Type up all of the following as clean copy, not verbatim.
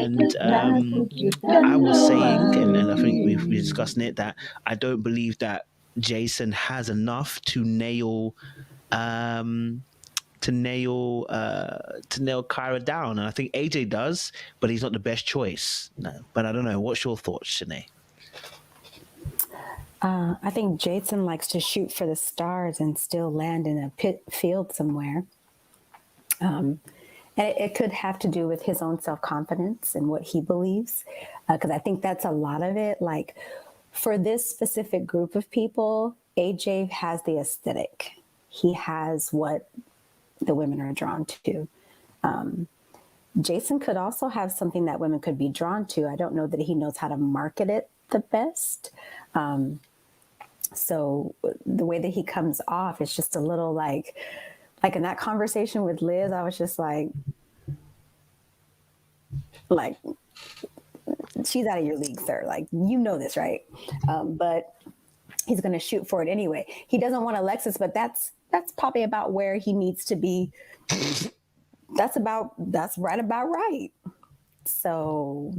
And I was saying, and I think we've been discussing it, that I don't believe that Jason has enough um, to nail Kyra down, and I think AJ does, but he's not the best choice. No, but I don't know. What's your thoughts, Shanae? I think Jason likes to shoot for the stars and still land in a pit field somewhere. And it could have to do with his own self-confidence and what he believes, because I think that's a lot of it. Like, for this specific group of people, AJ has the aesthetic. He has what the women are drawn to. Jason could also have something that women could be drawn to. I don't know that he knows how to market it the best. So the way that he comes off is just a little like in that conversation with Liz, I was just like, she's out of your league, sir. Like, you know this, right? But he's going to shoot for it anyway. He doesn't want Alexis, but that's probably about where he needs to be. That's right about right. So,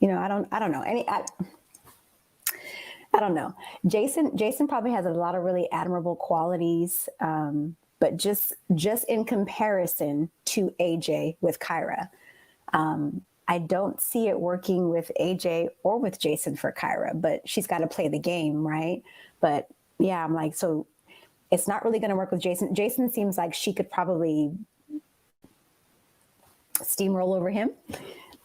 I don't know. I don't know. Jason probably has a lot of really admirable qualities, but just in comparison to AJ with Kyra, I don't see it working with AJ or with Jason for Kyra, but she's got to play the game, right? But yeah, I'm like, so it's not really going to work with Jason. Jason seems like she could probably steamroll over him.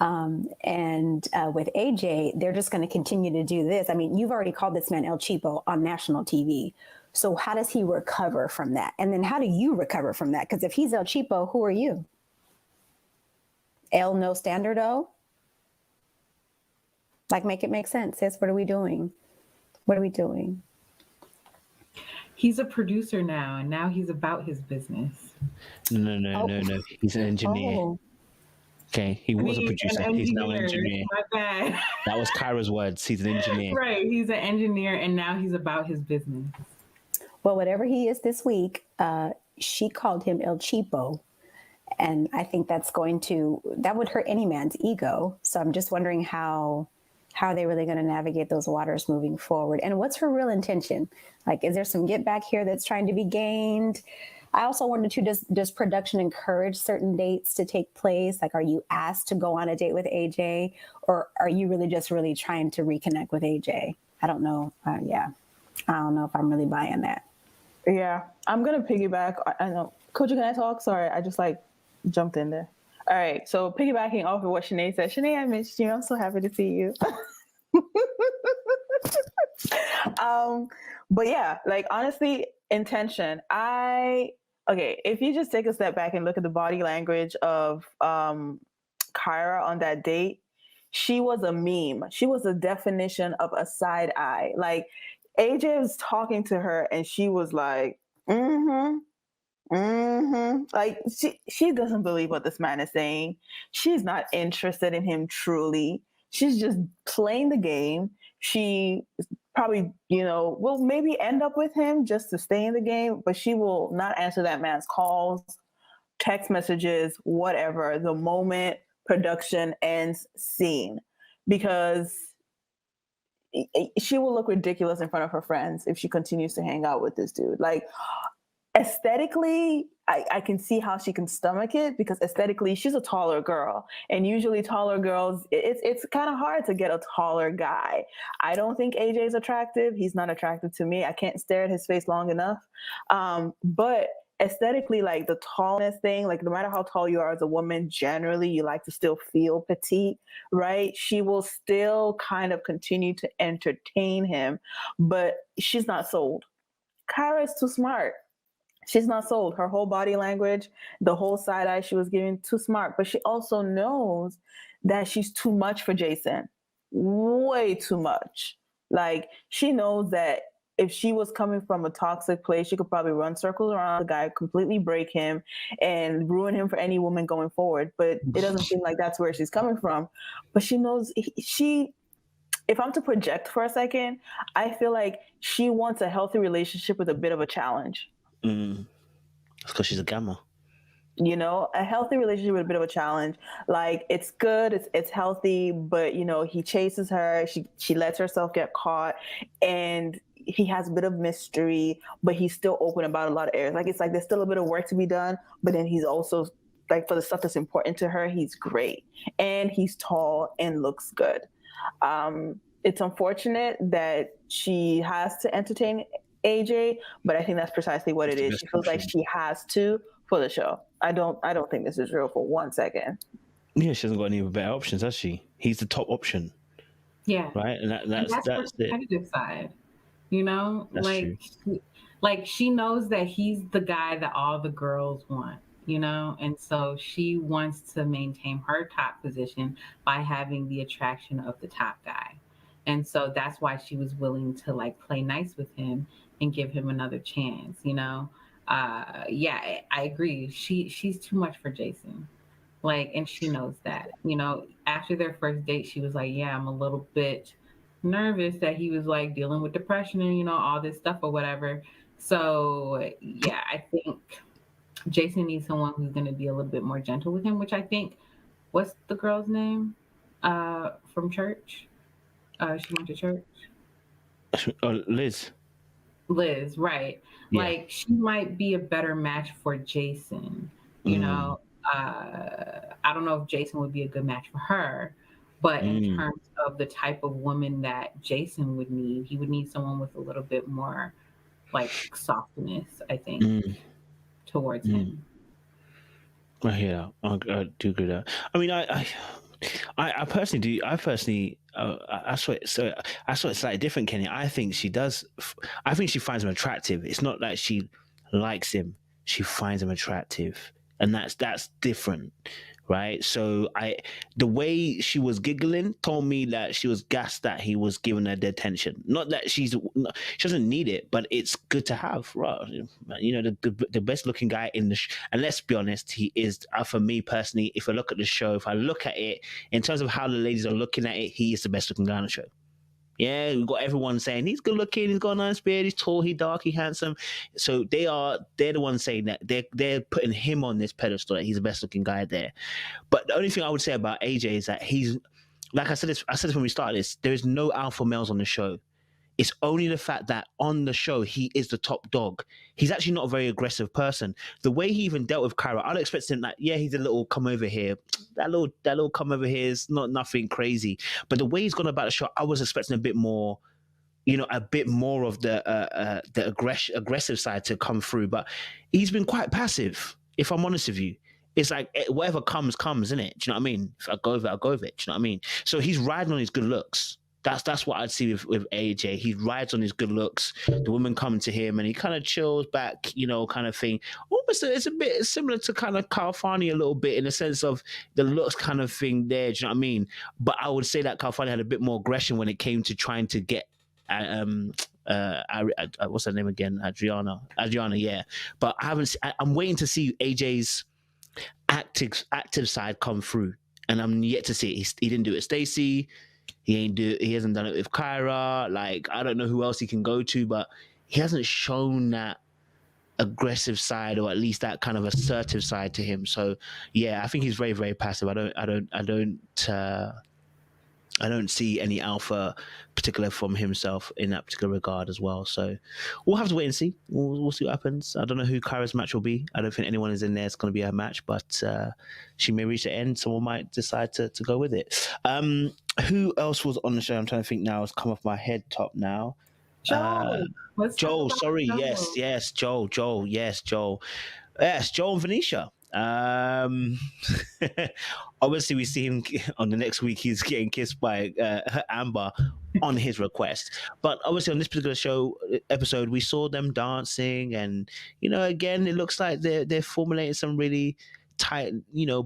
And with AJ, they're just going to continue to do this. I mean, you've already called this man El Cheapo on national TV. So how does he recover from that? And then how do you recover from that? Because if he's El Cheapo, who are you? El No Standardo? Like, make it make sense, sis. What are we doing? He's a producer now, and now he's about his business. No. He's an engineer. Oh. Okay, he was a producer. He's now an engineer. My bad. That was Kyra's words. He's an engineer. Right, he's an engineer, and now he's about his business. Well, whatever he is this week, she called him El Cheapo. And I think that would hurt any man's ego. So I'm just wondering how are they really going to navigate those waters moving forward? And what's her real intention? Like, is there some get back here that's trying to be gained? I also wondered too, does production encourage certain dates to take place? Like, are you asked to go on a date with AJ, or are you really trying to reconnect with AJ? I don't know. I don't know if I'm really buying that. Yeah, I'm going to piggyback. I know. Coach, can I talk? Sorry, I just jumped in there. All right, so piggybacking off of what Shanae said. Shanae, I missed you. I'm so happy to see you. But yeah, honestly, intention. If you just take a step back and look at the body language of Kyra on that date, she was a meme. She was the definition of a side eye. Like, AJ was talking to her and she was like, like, she doesn't believe what this man is saying. She's not interested in him truly. She's just playing the game. She probably, will maybe end up with him just to stay in the game, but she will not answer that man's calls, text messages, whatever, the moment production ends scene, because she will look ridiculous in front of her friends if she continues to hang out with this dude. Like, aesthetically, I can see how she can stomach it, because aesthetically, she's a taller girl. And usually taller girls, it's kind of hard to get a taller guy. I don't think AJ is attractive. He's not attractive to me. I can't stare at his face long enough. But aesthetically, like, the tallness thing, like, no matter how tall you are as a woman, generally you like to still feel petite, right? She will still kind of continue to entertain him, but she's not sold. Kyra is too smart. She's not sold. Her whole body language, the whole side eye she was giving, too smart. But she also knows that she's too much for Jason. Way too much. Like, she knows that if she was coming from a toxic place, she could probably run circles around the guy, completely break him, and ruin him for any woman going forward. But it doesn't seem like that's where she's coming from. But she knows if I'm to project for a second, I feel like she wants a healthy relationship with a bit of a challenge. That's because she's a gamma. You know, a healthy relationship is a bit of a challenge. Like it's good, it's healthy, but you know, he chases her, she lets herself get caught, and he has a bit of mystery, but he's still open about a lot of areas. Like it's like there's still a bit of work to be done, but then he's also like for the stuff that's important to her, he's great. And he's tall and looks good. It's unfortunate that she has to entertain AJ, but I think that's precisely what it the is. best She feels like option. she has to for the show. I don't think this is real for 1 second. Yeah, she hasn't got any better options, has she? He's the top option, Yeah. right? And And that's her that's it. competitive side. You know, That's true. like she knows that he's the guy that all the girls want, you know, and so she wants to maintain her top position by having the attraction of the top guy. And so that's why she was willing to like play nice with him and give him another chance, you know. Yeah, I agree. She's too much for Jason. Like, and she knows that, you know, after their first date, she was like, yeah, I'm a little bit nervous that he was like dealing with depression and, you know, all this stuff or whatever. So, yeah, I think Jason needs someone who's going to be a little bit more gentle with him, which I think, what's the girl's name from church? She went to church. Oh, Liz. Liz, right. Yeah. Like, she might be a better match for Jason, you know. I don't know if Jason would be a good match for her, but in terms of the type of woman that Jason would need, he would need someone with a little bit more like softness, I think, towards him. I hear that. I do agree with that. I mean, I personally do. I saw it. So I saw it slightly different, Kenny. I think she does. I think she finds him attractive. It's not that she likes him. She finds him attractive, and that's different, right? So the way she was giggling told me that she was gassed that he was giving her the attention. Not that she doesn't need it, but it's good to have, right? You know, the best looking guy in the and let's be honest, he is for me personally. If I look at the show, if I look at it in terms of how the ladies are looking at it, he is the best looking guy on the show. Yeah, we've got everyone saying he's good looking, he's got a nice beard, he's tall, he's dark, he's handsome. So they're the ones saying that they're putting him on this pedestal that he's the best looking guy there. But the only thing I would say about AJ is that he's like I said this when we started this, there is no alpha males on the show. It's only the fact that on the show he is the top dog. He's actually not a very aggressive person. The way he even dealt with Kyra, I'd expect him that he's a little come over here. That little come over here is not nothing crazy. But the way he's gone about the show, I was expecting a bit more, a bit more of the aggressive side to come through. But he's been quite passive, if I'm honest with you. It's like whatever comes, isn't it? Do you know what I mean? If I go with it, I'll go with it. Do you know what I mean? So he's riding on his good looks. That's what I'd see with AJ. He rides on his good looks. The women come to him and he kind of chills back, kind of thing. Almost it's a bit similar to kind of Calfani a little bit in the sense of the looks kind of thing there. Do you know what I mean? But I would say that Calfani had a bit more aggression when it came to trying to get what's her name again? Adriana, yeah. But I'm waiting to see AJ's active side come through, and I'm yet to see it. He didn't do it with Stacey. He hasn't done it with Kyra. Like, I don't know who else he can go to, but he hasn't shown that aggressive side, or at least that kind of assertive side to him. So yeah, I think he's very, very passive. I don't see any alpha particular from himself in that particular regard as well. So we'll have to wait and see. We'll see what happens. I don't know who Kyra's match will be. I don't think anyone is in there. It's going to be a match, but she may reach the end. Someone might decide to go with it. Who else was on the show? I'm trying to think now. It's come off my head top now. Joel. Joel, sorry. Joel. Yes, Joel. Yes, Joel and Venetia. Obviously we see him on the next week. He's getting kissed by Amber on his request, but obviously on this particular episode we saw them dancing, and again it looks like they're formulating some really tight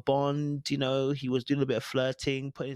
bond. He was doing a bit of flirting, putting